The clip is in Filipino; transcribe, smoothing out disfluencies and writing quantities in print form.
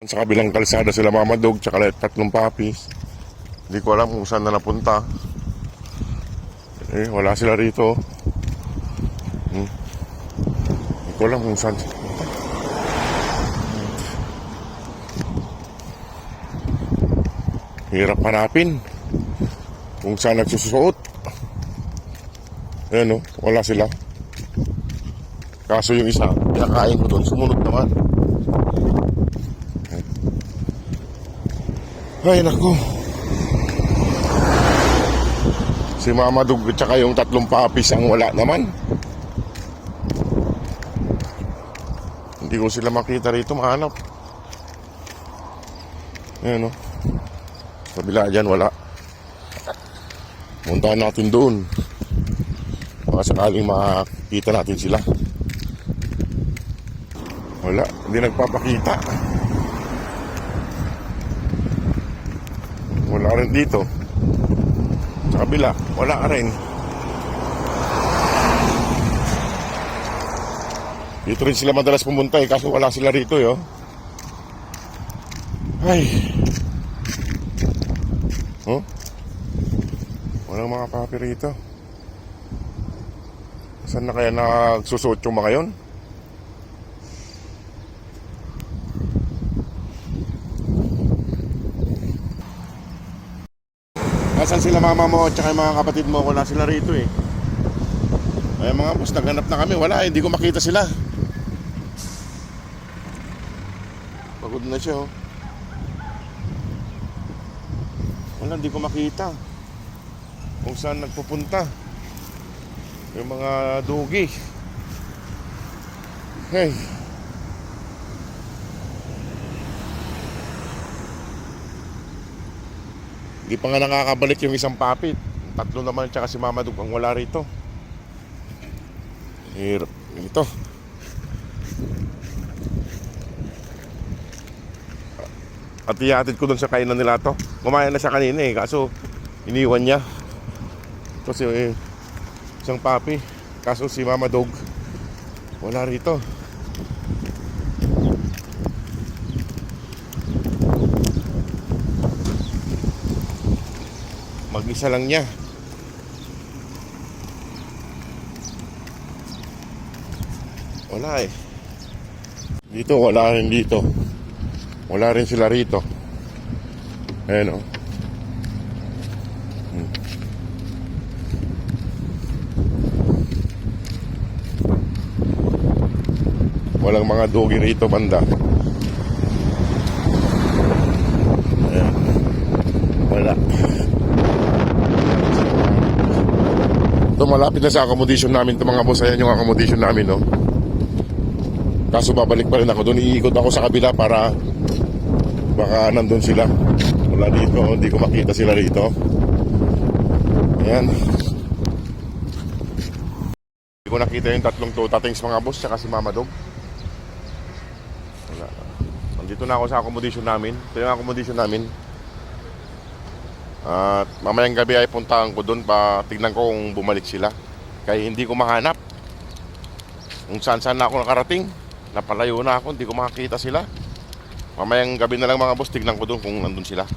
Sa kabilang kalsada sila Mama Dog tsaka tatlong puppies. Hindi ko alam kung saan na napunta. Wala sila rito. Hindi ko alam kung saan. Hirap hanapin kung saan nagsusuot. Ayan o, wala sila. Kaso yung isa, pinakain ko doon, sumunod naman. Ay nako. Si Mama Dog at saka yung tatlong puppies ang wala naman. Hindi ko sila makita rito, mahanap. Ayan o. Kabila dyan, wala. Puntahan natin doon. Baka sakaling makita natin sila. Wala, hindi nagpapakita. Wala rin dito. Sa kabila, wala rin. Dito rin sila madalas pumunta kaso wala sila rito Ay. Walang mga papi rito. Saan na kaya nagsusuot yung mga yun? Nasaan sila mama mo at saka yung mga kapatid mo? Wala sila rito Ay mga boss, naghanap na kami. Wala hindi ko makita sila. Pagod na siya Wala, hindi ko makita kung saan nagpupunta yung mga dugi. Hey. Hindi pa nga nakakabalik yung isang papit. Tatlo naman tsaka si Mama Dog ang wala rito. Hirap ito. At ihatid ko dun sa kainan nila to. Kumain na siya kanina kaso iniwan niya. Ito si isang papi. Kaso si Mama Dog wala rito. Mag-isa lang niya. Wala Dito, wala rin dito. Wala rin sila rito. Ayan Walang mga dogi rito banda. Ayan. Wala. Ito malapit na sa accommodation namin ito mga boss. Ayan yung accommodation namin Kaso babalik pa rin ako doon. Iikot ako sa kabila para baka nandun sila. Wala dito. Hindi ko makita sila rito. Ayan. Hindi ko nakita yung tatlong tatings mga boss tsaka si Mama Dog. Wala. Nandito na ako sa accommodation namin. Ito yung accommodation namin. At mamayang gabi ay puntahan ko doon pa tignan ko kung bumalik sila. Kaya hindi ko mahanap kung saan na ako nakarating. Napalayo na ako, hindi ko makakita sila. Mamayang gabi na lang mga boss, tignan ko doon kung nandun sila.